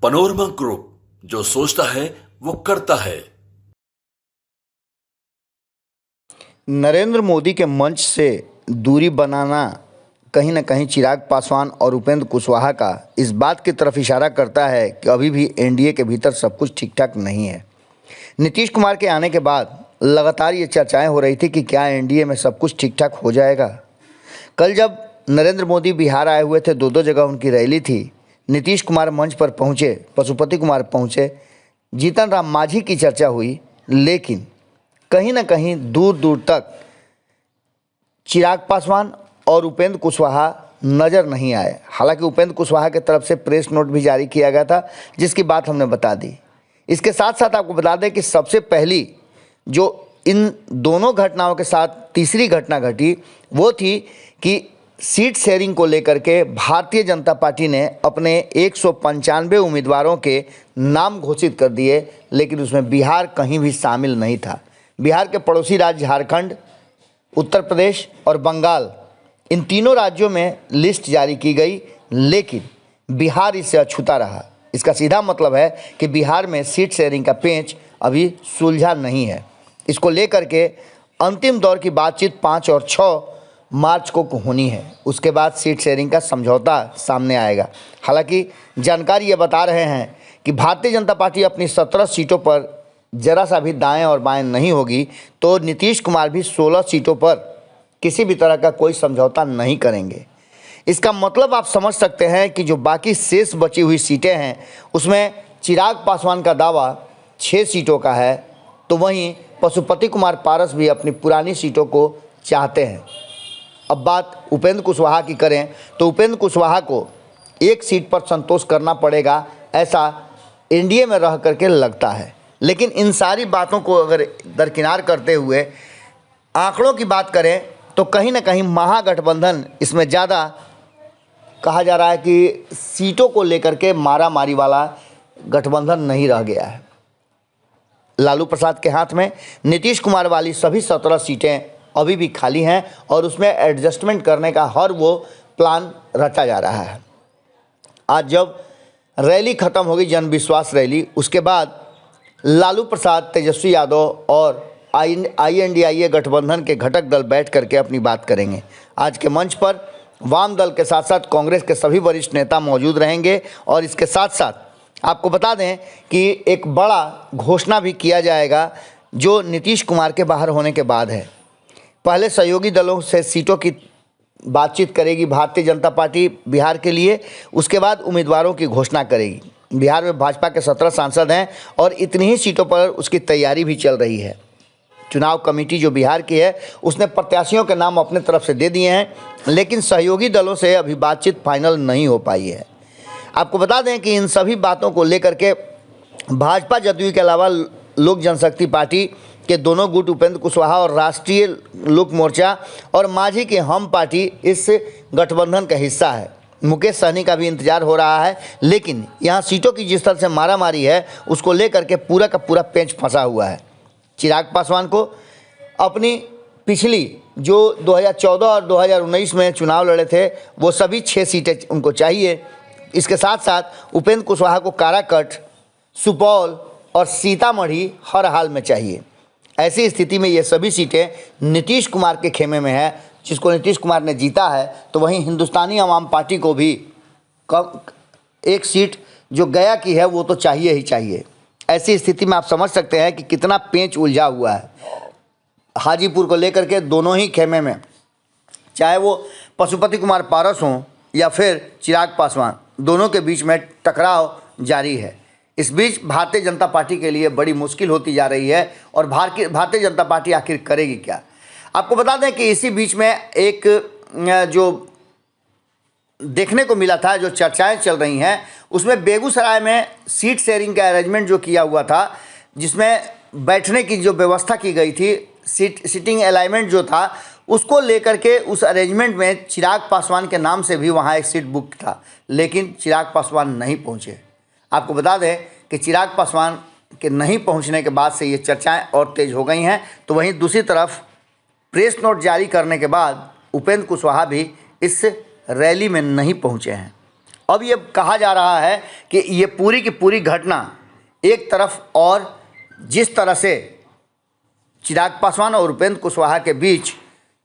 Panorama group, जो सोचता है वो करता है। नरेंद्र मोदी के मंच से दूरी बनाना कहीं न कहीं चिराग पासवान और उपेंद्र कुशवाहा का इस बात की तरफ इशारा करता है कि अभी भी एनडीए के भीतर सब कुछ ठीक-ठाक नहीं है। नीतीश कुमार के आने के बाद लगातार ये चर्चाएं हो रही थी कि क्या एनडीए में सब कुछ ठीक-ठाक हो जाएगा। कल जब नरेंद्र मोदी बिहार आए हुए थे, दो जगह उनकी रैली थी, नीतीश कुमार मंच पर पहुंचे, पशुपति कुमार पहुंचे, जीतन राम मांझी की चर्चा हुई, लेकिन कहीं न कहीं दूर दूर तक चिराग पासवान और उपेंद्र कुशवाहा नज़र नहीं आए। हालांकि उपेंद्र कुशवाहा की तरफ से प्रेस नोट भी जारी किया गया था, जिसकी बात हमने बता दी। इसके साथ साथ आपको बता दें कि सबसे पहली जो इन दोनों घटनाओं के साथ तीसरी घटना घटी वो थी कि सीट शेयरिंग को लेकर के भारतीय जनता पार्टी ने अपने 195 उम्मीदवारों के नाम घोषित कर दिए, लेकिन उसमें बिहार कहीं भी शामिल नहीं था। बिहार के पड़ोसी राज्य झारखंड, उत्तर प्रदेश और बंगाल, इन तीनों राज्यों में लिस्ट जारी की गई, लेकिन बिहार इससे अछूता रहा। इसका सीधा मतलब है कि बिहार में सीट शेयरिंग का पेंच अभी सुलझा नहीं है। इसको लेकर के अंतिम दौर की बातचीत 5 और 6 मार्च को होनी है। उसके बाद सीट शेयरिंग का समझौता सामने आएगा। हालांकि जानकारी ये बता रहे हैं कि भारतीय जनता पार्टी अपनी 17 सीटों पर जरा सा भी दाएं और बाएं नहीं होगी, तो नीतीश कुमार भी 16 सीटों पर किसी भी तरह का कोई समझौता नहीं करेंगे। इसका मतलब आप समझ सकते हैं कि जो बाकी शेष बची हुई सीटें हैं, उसमें चिराग पासवान का दावा 6 सीटों का है, तो वहीं पशुपति कुमार पारस भी अपनी पुरानी सीटों को चाहते हैं। अब बात उपेंद्र कुशवाहा की करें तो उपेंद्र कुशवाहा को एक सीट पर संतोष करना पड़ेगा, ऐसा एनडीए में रह करके लगता है। लेकिन इन सारी बातों को अगर दरकिनार करते हुए आंकड़ों की बात करें तो कहीं ना कहीं महागठबंधन इसमें ज़्यादा कहा जा रहा है कि सीटों को लेकर के मारामारी वाला गठबंधन नहीं रह गया है। लालू प्रसाद के हाथ में नीतीश कुमार वाली सभी 17 सीटें अभी भी खाली हैं और उसमें एडजस्टमेंट करने का हर वो प्लान रचा जा रहा है। आज जब रैली ख़त्म होगी, जन विश्वास रैली, उसके बाद लालू प्रसाद, तेजस्वी यादव और INDIA गठबंधन के घटक दल बैठ करके अपनी बात करेंगे। आज के मंच पर वाम दल के साथ साथ कांग्रेस के सभी वरिष्ठ नेता मौजूद रहेंगे और इसके साथ साथ आपको बता दें कि एक बड़ा घोषणा भी किया जाएगा जो नीतीश कुमार के बाहर होने के बाद है। पहले सहयोगी दलों से सीटों की बातचीत करेगी भारतीय जनता पार्टी बिहार के लिए, उसके बाद उम्मीदवारों की घोषणा करेगी। बिहार में भाजपा के 17 सांसद हैं और इतनी ही सीटों पर उसकी तैयारी भी चल रही है। चुनाव कमेटी जो बिहार की है उसने प्रत्याशियों के नाम अपने तरफ से दे दिए हैं, लेकिन सहयोगी दलों से अभी बातचीत फाइनल नहीं हो पाई है। आपको बता दें कि इन सभी बातों को लेकर के भाजपा जदयू के अलावा लोक जनशक्ति पार्टी के दोनों गुट, उपेंद्र कुशवाहा और राष्ट्रीय लोक मोर्चा और मांझी की हम पार्टी इस गठबंधन का हिस्सा है। मुकेश सहनी का भी इंतजार हो रहा है, लेकिन यहाँ सीटों की जिस तरह से मारामारी है उसको लेकर के पूरा का पूरा पेंच फंसा हुआ है। चिराग पासवान को अपनी पिछली जो 2014 और 2019 में चुनाव लड़े थे वो सभी 6 सीटें उनको चाहिए। इसके साथ साथ उपेंद्र कुशवाहा को काराकट, सुपौल और सीतामढ़ी हर हाल में चाहिए। ऐसी स्थिति में ये सभी सीटें नीतीश कुमार के खेमे में है। जिसको नीतीश कुमार ने जीता है तो वहीं हिंदुस्तानी अवाम पार्टी को भी एक सीट जो गया की है वो तो चाहिए ही चाहिए। ऐसी स्थिति में आप समझ सकते हैं कि कितना पेंच उलझा हुआ है हाजीपुर को लेकर के दोनों ही खेमे में, चाहे वो पशुपति कुमार पारस हों या फिर चिराग पासवान, दोनों के बीच में टकराव जारी है। इस बीच भारतीय जनता पार्टी के लिए बड़ी मुश्किल होती जा रही है और भारतीय जनता पार्टी आखिर करेगी क्या। आपको बता दें कि इसी बीच में एक जो देखने को मिला था, जो चर्चाएं चल रही हैं, उसमें बेगूसराय में सीट शेयरिंग का अरेंजमेंट जो किया हुआ था, जिसमें बैठने की जो व्यवस्था की गई थी, सीटिंग अलाइनमेंट जो था, उसको लेकर के उस अरेंजमेंट में चिराग पासवान के नाम से भी वहाँ एक सीट बुक था, लेकिन चिराग पासवान नहीं पहुँचे। आपको बता दें कि चिराग पासवान के नहीं पहुँचने के बाद से ये चर्चाएँ और तेज़ हो गई हैं। तो वहीं दूसरी तरफ प्रेस नोट जारी करने के बाद उपेंद्र कुशवाहा भी इस रैली में नहीं पहुंचे हैं। अब ये कहा जा रहा है कि ये पूरी की पूरी घटना एक तरफ, और जिस तरह से चिराग पासवान और उपेंद्र कुशवाहा के बीच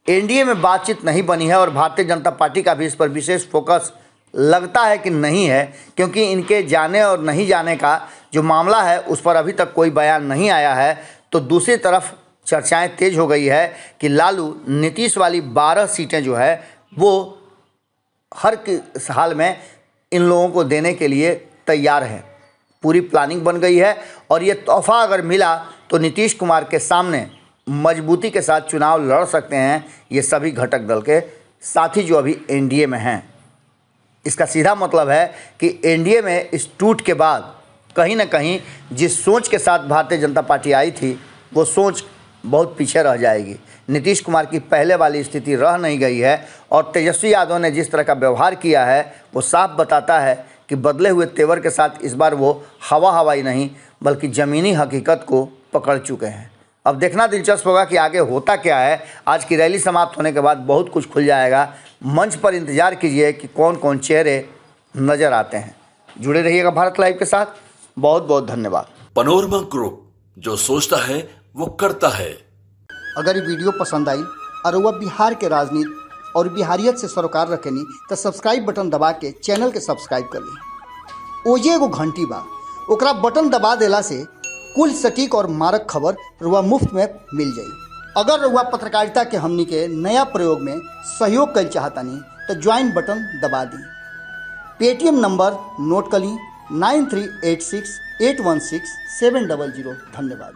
एनडीए में बातचीत नहीं बनी है, और भारतीय जनता पार्टी का भी इस पर विशेष फोकस लगता है कि नहीं है, क्योंकि इनके जाने और नहीं जाने का जो मामला है उस पर अभी तक कोई बयान नहीं आया है। तो दूसरी तरफ चर्चाएं तेज हो गई है कि लालू नीतीश वाली 12 सीटें जो है वो हर हाल में इन लोगों को देने के लिए तैयार है। पूरी प्लानिंग बन गई है, और ये तोहफा अगर मिला तो नीतीश कुमार के सामने मजबूती के साथ चुनाव लड़ सकते हैं ये सभी घटक दल के साथी जो अभी एनडीए में हैं। इसका सीधा मतलब है कि एनडीए में इस टूट के बाद कहीं ना कहीं जिस सोच के साथ भारतीय जनता पार्टी आई थी वो सोच बहुत पीछे रह जाएगी। नीतीश कुमार की पहले वाली स्थिति रह नहीं गई है, और तेजस्वी यादव ने जिस तरह का व्यवहार किया है वो साफ बताता है कि बदले हुए तेवर के साथ इस बार वो हवाई नहीं बल्कि ज़मीनी हकीकत को पकड़ चुके हैं। अब देखना दिलचस्प होगा कि आगे होता क्या है। आज की रैली समाप्त होने के बाद बहुत कुछ खुल जाएगा। मंच पर इंतजार कीजिए कि कौन कौन चेहरे नज़र आते हैं। जुड़े रहिएगा भारत लाइव के साथ। बहुत बहुत धन्यवाद। पनोरमा ग्रुप, जो सोचता है वो करता है। अगर ये वीडियो पसंद आई और वह बिहार के राजनीति और बिहारियत से सरोकार रखेनी तो सब्सक्राइब बटन दबा के चैनल के सब्सक्राइब कर ली। ओजे एगो घंटी बा, ओकरा बटन दबा देला से कुल सटीक और मारक खबर रुआ मुफ्त में मिल जाई। अगर रुआ पत्रकारिता के हमनी के नया प्रयोग में सहयोग कर चाहतानी तो ज्वाइन बटन दबा दी। पेटीएम नंबर नोट कर ली 9386816700। धन्यवाद।